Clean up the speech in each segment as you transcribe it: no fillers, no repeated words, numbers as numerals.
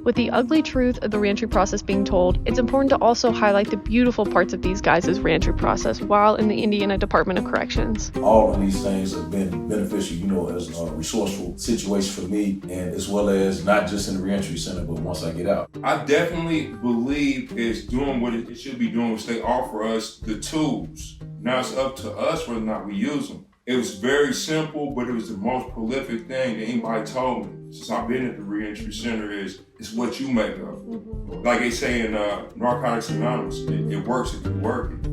With the ugly truth of the reentry process being told, it's important to also highlight the beautiful parts of these guys' reentry process while in the Indiana Department of Corrections. All of these things have been beneficial, as a resourceful situation for me, and as well as not just in the reentry center, but once I get out. I definitely believe it's doing what it should be doing, which they offer us the tools. Now it's up to us whether or not we use them. It was very simple, but it was the most prolific thing that anybody told me since I've been at the reentry center is it's what you make of. Like they say in Narcotics Anonymous, it works if you work it.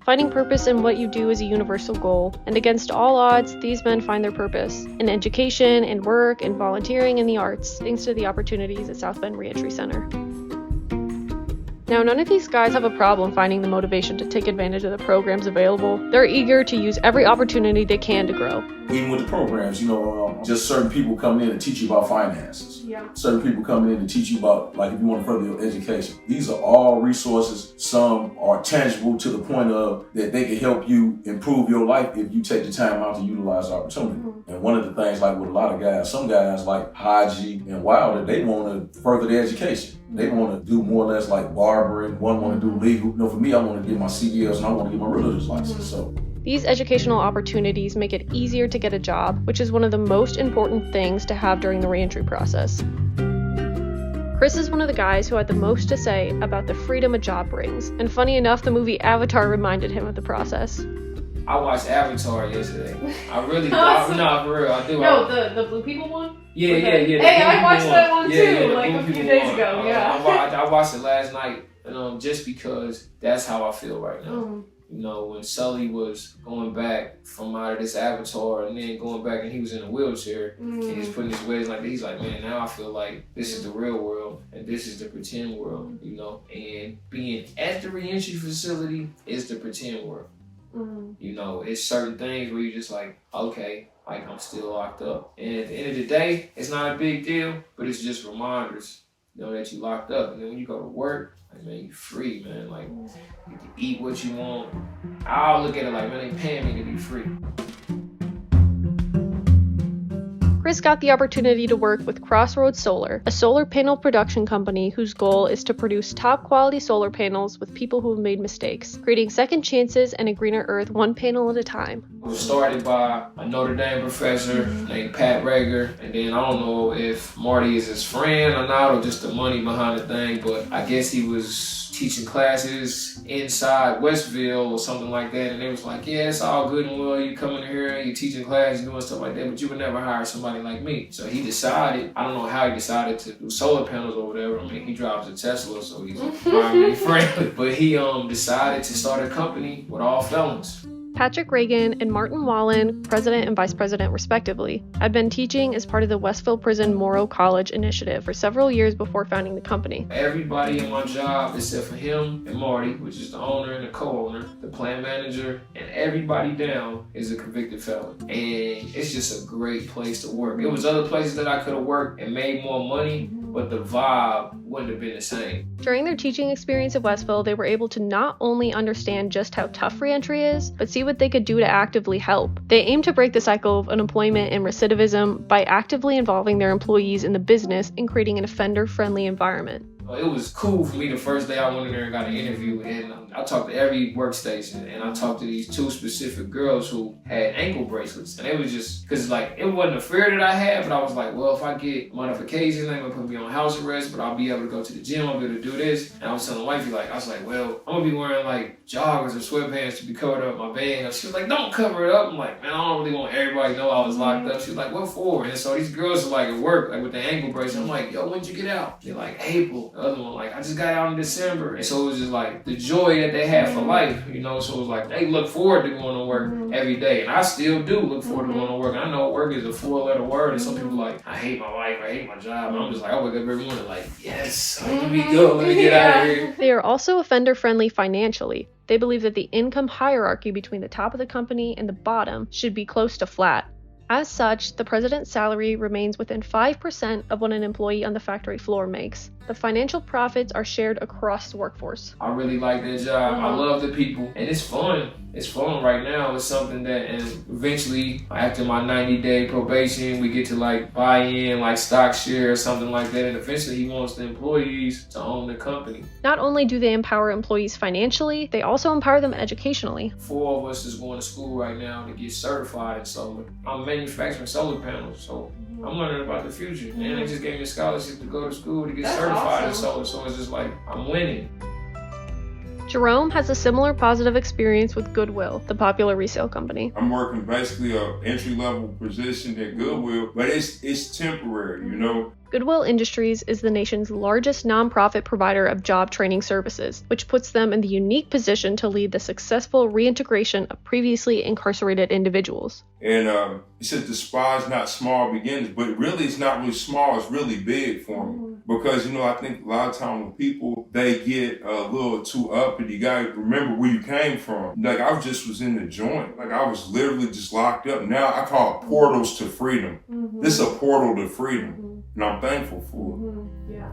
Finding purpose in what you do is a universal goal, and against all odds, these men find their purpose in education, in work, in volunteering, in the arts, thanks to the opportunities at South Bend Reentry Center. Now, none of these guys have a problem finding the motivation to take advantage of the programs available. They're eager to use every opportunity they can to grow. Even with the programs, just certain people come in and teach you about finances. Yeah. Certain people come in and teach you about, like, if you want to further your education. These are all resources. Some are tangible to the point of that they can help you improve your life if you take the time out to utilize the opportunity. And one of the things, like with a lot of guys, some guys like Haji and Wilder, they want to further their education. They want to do more or less like barbering. One want to do legal. For me, I want to get my CDLs and I want to get my realtor's license. So these educational opportunities make it easier to get a job, which is one of the most important things to have during the reentry process. Chris is one of the guys who had the most to say about the freedom a job brings, and funny enough, the movie Avatar reminded him of the process. I watched Avatar yesterday. I really thought, no, for real, I do. No, the blue people one? Yeah. Hey, I watched that one too, yeah, like a few days ago, yeah. I watched it last night, and just because that's how I feel right now. When Sully was going back from out of this Avatar and then going back and he was in a wheelchair and he's putting his ways like that, he's like, man, now I feel like this is the real world and this is the pretend world, and being at the reentry facility is the pretend world. It's certain things where you're just like, okay, like I'm still locked up. And at the end of the day, it's not a big deal, but it's just reminders, that you locked up. And then when you go to work, like, man, you free, man. Like, you get to eat what you want. I'll look at it like, man, they paying me to be free. Chris got the opportunity to work with Crossroads Solar, a solar panel production company whose goal is to produce top-quality solar panels with people who have made mistakes, creating second chances and a greener earth one panel at a time. It was started by a Notre Dame professor named Pat Rager, and then I don't know if Marty is his friend or not, or just the money behind the thing, but I guess he was teaching classes inside Westville or something like that, and they was like, yeah, it's all good and well, you coming here, you teaching class, you doing stuff like that, but you would never hire somebody like me. So he decided, I don't know how he decided to do solar panels or whatever. I mean, he drives a Tesla, so he's environmentally friendly, but he decided to start a company with all felons. Patrick Reagan and Martin Wallen, president and vice president respectively, had been teaching as part of the Westville Prison Morrow College initiative for several years before founding the company. Everybody in my job, except for him and Marty, which is the owner and the co-owner, the plant manager, and everybody down is a convicted felon. And it's just a great place to work. It was other places that I could have worked and made more money, but the vibe wouldn't have been the same. During their teaching experience at Westville, they were able to not only understand just how tough reentry is, but see what they could do to actively help. They aim to break the cycle of unemployment and recidivism by actively involving their employees in the business and creating an offender-friendly environment. It was cool for me the first day I went in there and got an interview, and I talked to every workstation, and I talked to these two specific girls who had ankle bracelets, and it was just, because it wasn't a fear that I had, but I was like, well, if I get modifications, they're going to put me on house arrest, but I'll be able to go to the gym, I'll be able to do this, and I was telling wifey, I was like, well, I'm going to be wearing joggers or sweatpants to be covered up my bag. She was like, don't cover it up. I'm like, man, I don't really want everybody to know I was locked up. She was like, what for? And so these girls are at work, with the ankle bracelet. I'm like, yo, when'd you get out? They're like, April. The other one, I just got out in December. And so it was just the joy that they have for life, so it was they look forward to going to work every day. And I still do look forward to going to work. I know work is a 4-letter word, and some people I hate my life, I hate my job. And I'm just I wake up every morning yes, let me go, let me get out of here. They are also offender-friendly financially. They believe that the income hierarchy between the top of the company and the bottom should be close to flat. As such, the president's salary remains within 5% of what an employee on the factory floor makes. The financial profits are shared across the workforce. I really like that job. I love the people, and it's fun. it's fun right now. It's something that, and eventually after my 90-day probation, we get to like buy in like stock share or something like that. And eventually he wants the employees to own the company. Not only do they empower employees financially, they also empower them educationally. 4 of us is going to school right now to get certified in solar. I'm manufacturing solar panels, so I'm learning about the future. And they just gave me a scholarship to go to school to get certified in solar. So it's just like, I'm winning. Jerome has a similar positive experience with Goodwill, the popular resale company. I'm working basically a entry-level position at Goodwill, but it's temporary, you know. Goodwill Industries is the nation's largest nonprofit provider of job training services, which puts them in the unique position to lead the successful reintegration of previously incarcerated individuals. And it says despise not small beginnings, but really it's not really small, it's really big for me. Because, you know, I think a lot of times when people, they get a little too uppity, you gotta remember where you came from. Like, I was in the joint. Like, I was literally just locked up. Now I call it portals to freedom. This is a portal to freedom. And I'm thankful for it. Yeah.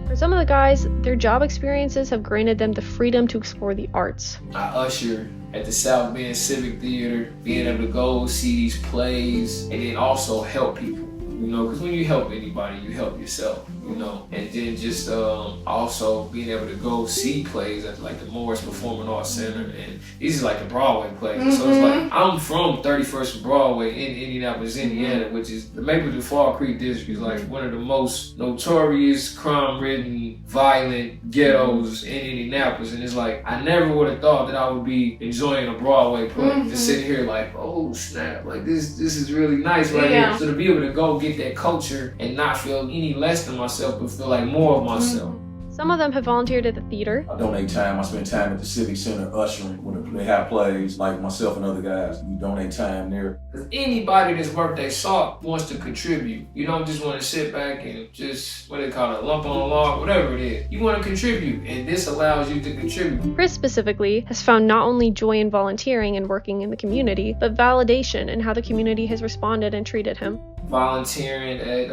For some of the guys, their job experiences have granted them the freedom to explore the arts. I usher at the South Bend Civic Theater, being able to go see these plays and then also help people. You know, because when you help anybody, you help yourself, you know. And then just also being able to go see plays at like the Morris Performing Arts Center, and these are like the Broadway plays. So it's like, I'm from 31st and Broadway in Indianapolis, Indiana, which is the Mapleton Fall Creek district is like one of the most notorious, crime-ridden, violent ghettos in Indianapolis. And it's like, I never would have thought that I would be enjoying a Broadway play. Just sitting here like, oh snap, like this is really nice right here. So to be able to go get that culture and not feel any less than myself, but feel like more of myself. Some of them have volunteered at the theater. I donate time. I spend time at the Civic Center ushering when they have plays, like myself and other guys. We donate time there. Because anybody that's worth their salt wants to contribute. You don't just want to sit back and just, what they call it, lump on a log, whatever it is. You want to contribute, and this allows you to contribute. Chris specifically has found not only joy in volunteering and working in the community, but validation in how the community has responded and treated him. Volunteering at,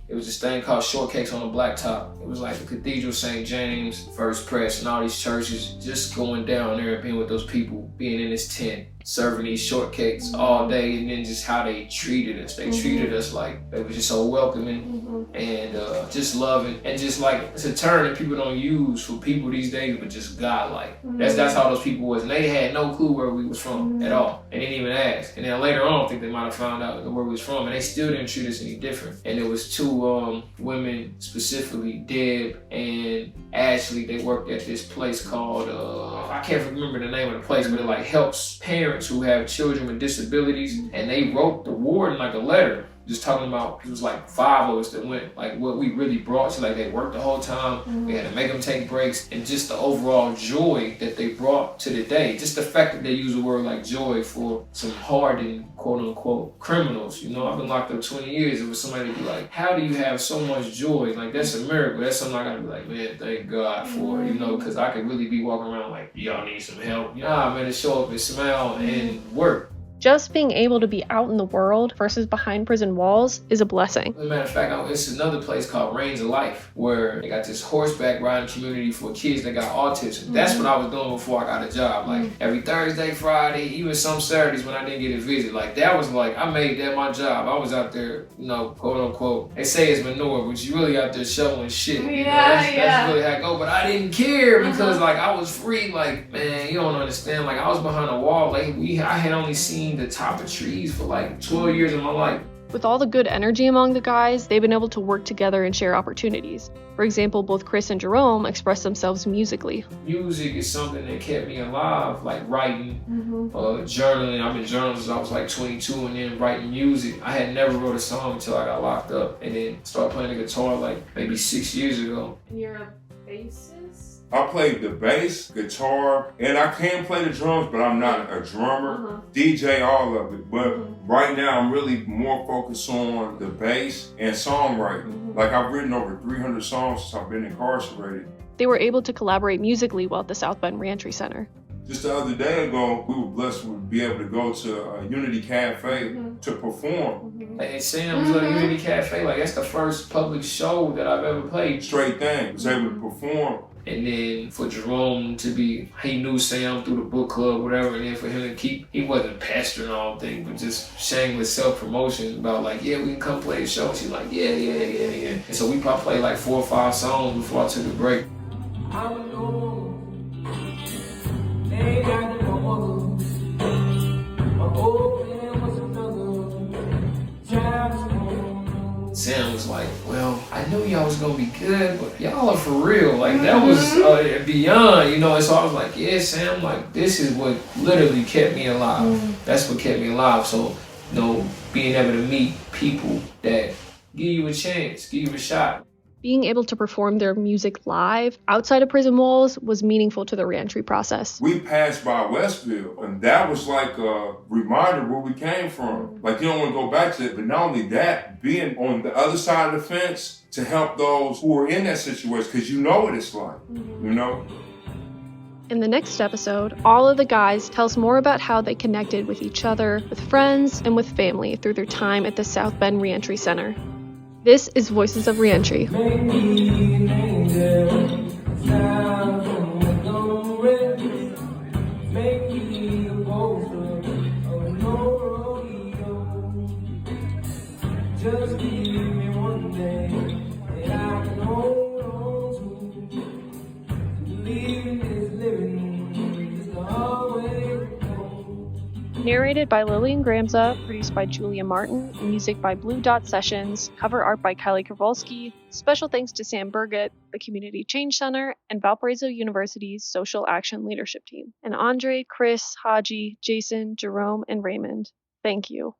it was this thing called Shortcakes on the Blacktop. It was like the Cathedral St. James, First Press, and all these churches, just going down there and being with those people, being in this tent, serving these shortcakes all day, and then just how they treated us. They treated us like they were just so welcoming and just loving, and just like, it's a term that people don't use for people these days, but just godlike. That's how those people was, and they had no clue where we was from at all. They didn't even ask. And then later on, I think they might have found out where we was from, and they still didn't treat us any different. And it was 2 women specifically, Deb and Ashley. They worked at this place called I can't remember the name of the place, but it like helps parents who have children with disabilities, and they wrote the warden like a letter just talking about, it was like 5 of us that went, like what we really brought to, like they worked the whole time, we had to make them take breaks, and just the overall joy that they brought to the day. Just the fact that they use a word like joy for some hardened, quote unquote, criminals. You know, I've been locked up 20 years. It was somebody to be like, how do you have so much joy? Like, that's a miracle. That's something I gotta be like, man, thank God for, you know, because I could really be walking around like, y'all need some help. Nah, man, to show up and smile and work. Just being able to be out in the world versus behind prison walls is a blessing. As a matter of fact, it's another place called Reigns of Life, where they got this horseback riding community for kids that got autism. That's what I was doing before I got a job. Like every Thursday, Friday, even some Saturdays when I didn't get a visit. Like that was like, I made that my job. I was out there, you know, quote unquote, they say it's manure, but you really out there shoveling shit. You know, that's really how it go. But I didn't care because like I was free. Like, man, you don't understand. Like I was behind a wall. Like I had only seen the top of trees for like 12 years of my life. With all the good energy among the guys, they've been able to work together and share opportunities. For example, both Chris and Jerome express themselves musically. Music is something that kept me alive, like writing, journaling. I've been journaling since I was like 22, and then writing music. I had never wrote a song until I got locked up, and then started playing the guitar like maybe 6 years ago. And you're a bassist? I played the bass, guitar, and I can play the drums, but I'm not a drummer. DJ all of it, but right now I'm really more focused on the bass and songwriting. Like I've written over 300 songs since I've been incarcerated. They were able to collaborate musically while at the South Bend Reentry Center. Just the other day ago, we were blessed to be able to go to Unity Cafe to perform. At Sam's Unity Cafe, like that's the first public show that I've ever played. Straight thing, was able to perform. And then for Jerome to be, he knew Sam through the book club, whatever, and then for him to keep, he wasn't pastoring all things, but just shameless self-promotion about like, yeah, we can come play a show. She's like, yeah. And so we probably played like 4 or 5 songs before I took a break. Sam was like, well, I knew y'all was gonna be good, but y'all are for real. Like that was beyond, you know. And so I was like, yeah, Sam, like this is what literally kept me alive. That's what kept me alive. So, you know, being able to meet people that give you a chance, give you a shot. Being able to perform their music live outside of prison walls was meaningful to the reentry process. We passed by Westville, and that was like a reminder where we came from. Like, you don't want to go back to it, but not only that, being on the other side of the fence to help those who are in that situation, because you know what it's like, you know? In the next episode, all of the guys tell us more about how they connected with each other, with friends, and with family through their time at the South Bend Reentry Center. This is Voices of Reentry. Just give me one day that I can hold on to. Living is living, it's the hard way to go. Narrated by Lillian Gramza, produced by Julia Martin, music by Blue Dot Sessions, cover art by Kelly Kowalski. Special thanks to Sam Burgett, the Community Change Center, and Valparaiso University's Social Action Leadership Team, and Andre, Chris, Haji, Jason, Jerome, and Raymond. Thank you.